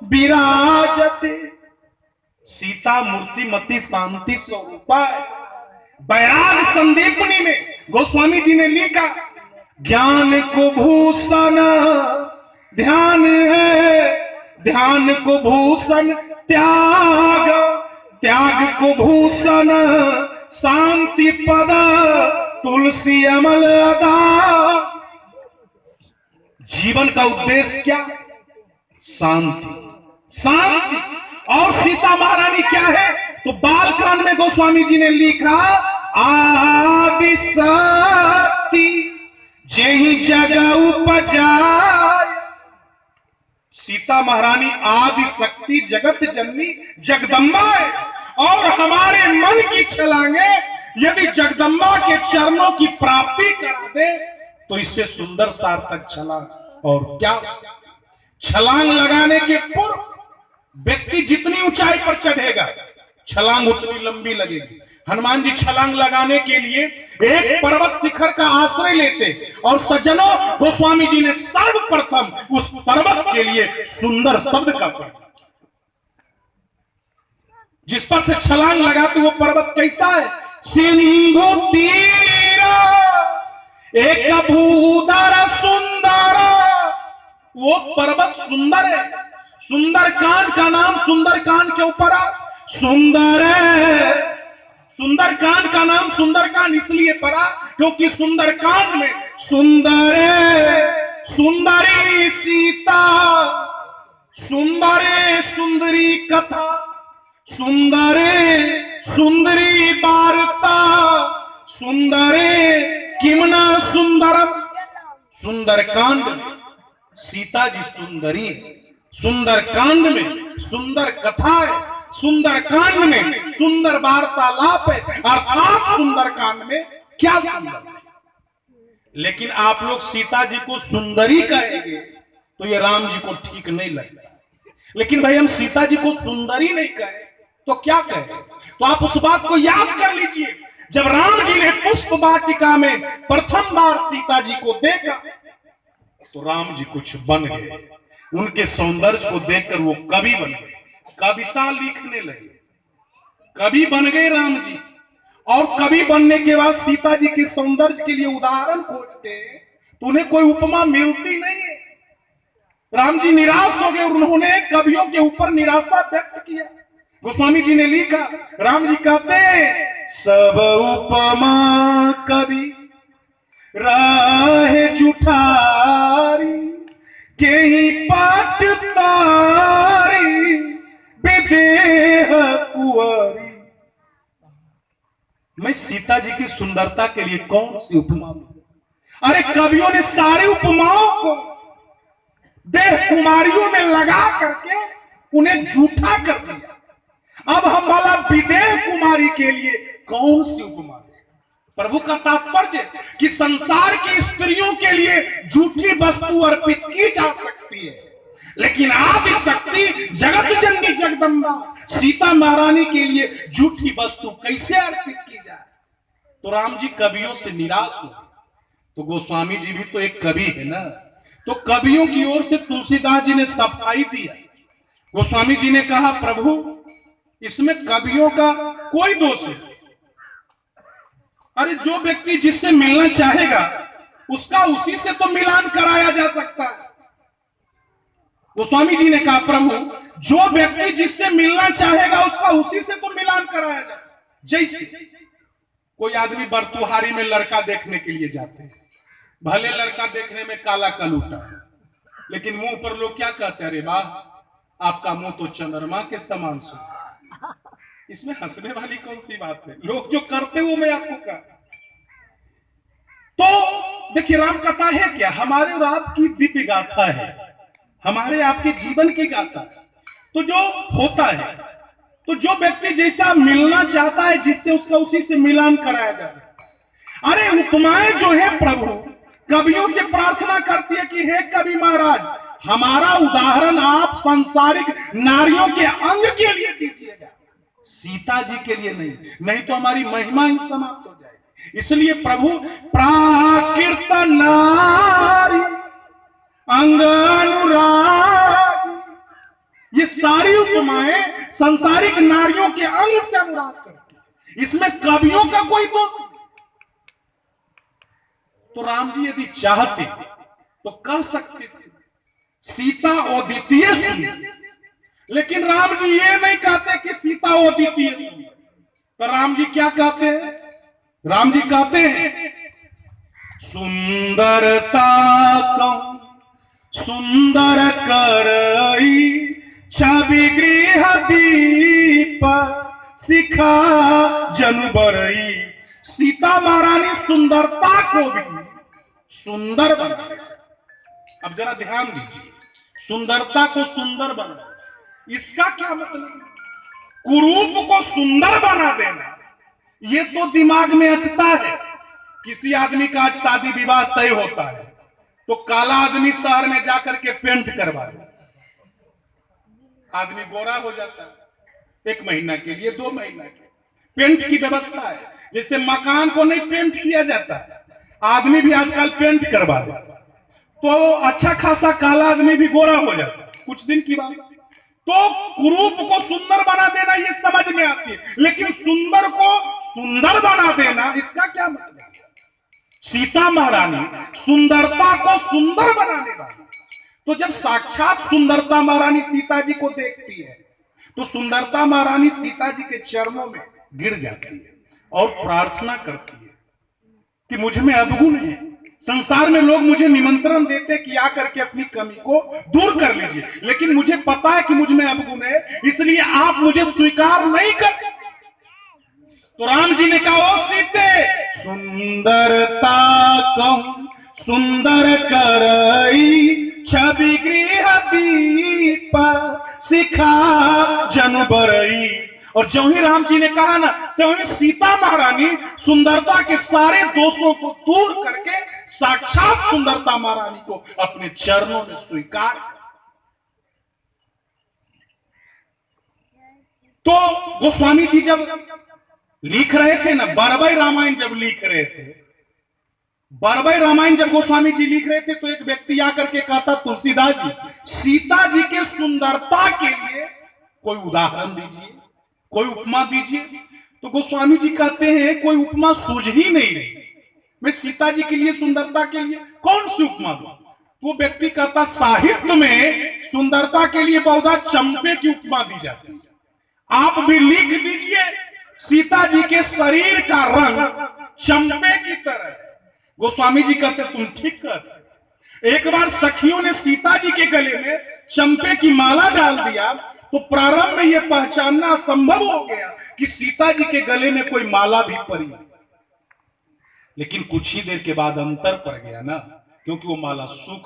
विराजते। सीता मूर्तिमती शांति स्वरूपा है। बैराग संदीपनी में गोस्वामी जी ने लिखा, ज्ञान को भूषण ध्यान है, ध्यान को भूषण त्याग, त्याग को भूषण शांति पद, तुलसी अमल अदा। जीवन का उद्देश्य क्या? शांति, शांति। और सीता महारानी क्या है? तो बालकांड में गोस्वामी जी ने लिखा, आदि शक्ति जेहि जग उपजाय। सीता महारानी आदि शक्ति, जगत जननी, जगदम्बा है। और हमारे मन की छलांगे यदि जगदम्बा के चरणों की प्राप्ति करा दे तो इससे सुंदर सार्थक छलांग और क्या। छलांग लगाने के पूर्व व्यक्ति जितनी ऊंचाई पर चढ़ेगा छलांग उतनी लंबी लगेगी। हनुमान जी छलांग लगाने के लिए एक पर्वत शिखर का आश्रय लेते और सज्जनों गोस्वामी जी ने सर्वप्रथम उस पर्वत के लिए सुंदर शब्द का प्रयोग, जिस पर से छलांग लगाते वो पर्वत कैसा है? सिंधु तीरा एक भूधर सुंदर। वो पर्वत सुंदर है। सुंदरकांड का नाम सुंदरकांड के ऊपर सुंदर है। सुंदरकांड का नाम सुंदरकांड इसलिए पड़ा क्योंकि सुंदरकांड में सुंदर सुंदरी सीता, सुंदरे सुंदरी कथा, सुंदरे सुंदरी वार्ता, सुंदरे किमना सुंदरम। सुंदरकांड में सीता जी सुंदरी, सुंदरकांड में सुंदर कथा है, सुंदरकांड में सुंदर वार्तालाप है, अर्थात सुंदरकांड में क्या सुंदर है। लेकिन आप लोग सीता जी को सुंदरी कहेंगे तो ये राम जी को ठीक नहीं लगता। लेकिन भाई हम सीता जी को सुंदरी नहीं कहे तो क्या कहे? तो आप उस बात को याद कर लीजिए, जब राम जी ने पुष्प वाटिका में प्रथम बार सीता जी को देखा तो राम जी कुछ बन गए। उनके सौंदर्य को देखकर वो कवि बन गए, कविता लिखने लगे, कवि बन गए राम जी। और कवि बनने के बाद सीता जी के सौंदर्य के लिए उदाहरण खोजते तो उन्हें कोई उपमा मिलती नहीं है। राम जी निराश हो गए और उन्होंने कवियों के ऊपर निराशा व्यक्त किया। गोस्वामी जी ने लिखा, राम जी कहते हैं, सब उपमा कवि राह जुठारी, के ही पाट तारी विदेह कुंवारी। मैं सीता जी की सुंदरता के लिए कौन सी उपमा दूं? अरे कवियों ने सारी उपमाओं को देह कुमारियों में लगा करके उन्हें झूठा कर दिया। अब हम वाला विदेह कुमारी के लिए कौन सी उपमा दें? प्रभु का तात्पर्य कि संसार की स्त्रियों के लिए झूठी वस्तु अर्पित की जा सकती है, लेकिन आदि शक्ति जगत जननी जगदम्बा सीता महारानी के लिए झूठी वस्तु कैसे अर्पित की जाए? तो राम जी कवियों से निराश हुए। तो गोस्वामी जी भी तो एक कवि है ना, तो कवियों की ओर से तुलसीदास जी ने सफाई दिया। गोस्वामी जी ने कहा, प्रभु इसमें कवियों का कोई दोष नहीं। अरे जो व्यक्ति जिससे मिलना चाहेगा उसका उसी से तो मिलान कराया जा सकता है। गोस्वामी जी ने कहा, प्रभु जो व्यक्ति जिससे मिलना चाहेगा उसका उसी से तो मिलान कराया जा सकता है। जैसे कोई आदमी बरतुहारी में लड़का देखने के लिए जाते हैं, भले लड़का देखने में काला कलूटा, लेकिन मुंह पर लोग क्या कहते हैं? अरे वाह आपका मुंह तो चंद्रमा के समान सुंदर। इसमें हंसने वाली कौन सी बात है? लोग जो करते वो मैं आपको कहा। तो देखिए राम कथा है क्या? हमारे और आपकी दिव्य गाथा है, हमारे आपके जीवन की गाथा। तो जो होता है, तो जो व्यक्ति जैसा मिलना चाहता है जिससे उसका उसी से मिलान कराया जाए। अरे उपमाएं जो है प्रभु कवियों से प्रार्थना करती है कि हे कवि महाराज हमारा उदाहरण आप सांसारिक नारियों के अंग के लिए दीजिएगा, सीता जी के लिए नहीं, नहीं तो हमारी महिमा ही समाप्त हो जाएगी। इसलिए प्रभु प्राकृत नारी अंग अनुराग उपमाएं संसारिक नारियों के अंग से अनुराग करती है। इसमें कवियों का कोई दोष नहीं। तो राम जी यदि चाहते तो कह सकते थे सीता अद्वितीय सुंदर, लेकिन राम जी ये नहीं कहते कि सीता अद्वितीय सुंदर। तो राम जी क्या कहते हैं? राम जी कहते हैं सुंदरता कौन सुंदर करई छवि गृह दीप शिखा जनु बरई। सीता महारानी सुंदरता को भी सुंदर बनाए। अब जरा ध्यान दीजिए, सुंदरता को सुंदर बना, इसका क्या मतलब? कुरूप को सुंदर बना देना ये तो दिमाग में अटता है। किसी आदमी का आज शादी विवाह तय होता है तो काला आदमी शहर में जाकर के पेंट करवा दे, आदमी गोरा हो जाता है 1 महीना के लिए 2 महीना के पेंट की व्यवस्था है। जैसे मकान को नहीं पेंट किया जाता, आदमी भी आजकल पेंट करवा देता, तो अच्छा खासा काला आदमी भी गोरा हो जाता है कुछ दिन की बात। तो कुरूप को सुंदर बना देना ये समझ में आती है, लेकिन सुंदर को सुंदर बना देना इसका क्या मतलब? सीता महारानी सुंदरता को सुंदर बनाने वाली। तो जब साक्षात सुंदरता महारानी सीता जी को देखती है तो सुंदरता महारानी सीता जी के चरणों में गिर जाती है और प्रार्थना करती है कि मुझ में अवगुण है। संसार में लोग मुझे निमंत्रण देते कि आकर के अपनी कमी को दूर कर लीजिए, लेकिन मुझे पता है कि मुझ में अवगुण है, इसलिए आप मुझे स्वीकार नहीं कर। तो राम जी ने कहा ओ सीते सुंदरता कौन सुंदर करई छवि गृह दीप शिखा जनु बरई। और जो ही राम जी ने कहा ना, तो ही सीता महारानी सुंदरता के सारे दोषों को दूर करके साक्षात सुंदरता महारानी को अपने चरणों में स्वीकार। तो गोस्वामी जी जब लिख रहे थे ना, बरबई रामायण जब लिख रहे थे, बरबई रामायण जब गोस्वामी जी लिख रहे थे तो एक व्यक्ति आकर के कहता तुलसीदास जी सीता जी के सुंदरता के लिए कोई उदाहरण दीजिए, कोई उपमा दीजिए। तो गोस्वामी जी कहते हैं कोई उपमा सूझ ही नहीं रही, मैं सीता जी के लिए सुंदरता के लिए कौन सी उपमा दूं? तो व्यक्ति कहता साहित्य में सुंदरता के लिए बहुधा चंपे की उपमा दी जाती है, आप भी लिख दीजिए सीता जी के शरीर का रंग चंपे की तरह। गोस्वामी जी कहते तुम ठीक कहते। एक बार सखियों ने सीता जी के गले में चंपे की माला डाल दिया तो प्रारंभ में यह पहचानना असंभव हो गया कि सीता जी के गले में कोई माला भी पड़ी, लेकिन कुछ ही देर के बाद अंतर पड़ गया ना, क्योंकि वो माला सूख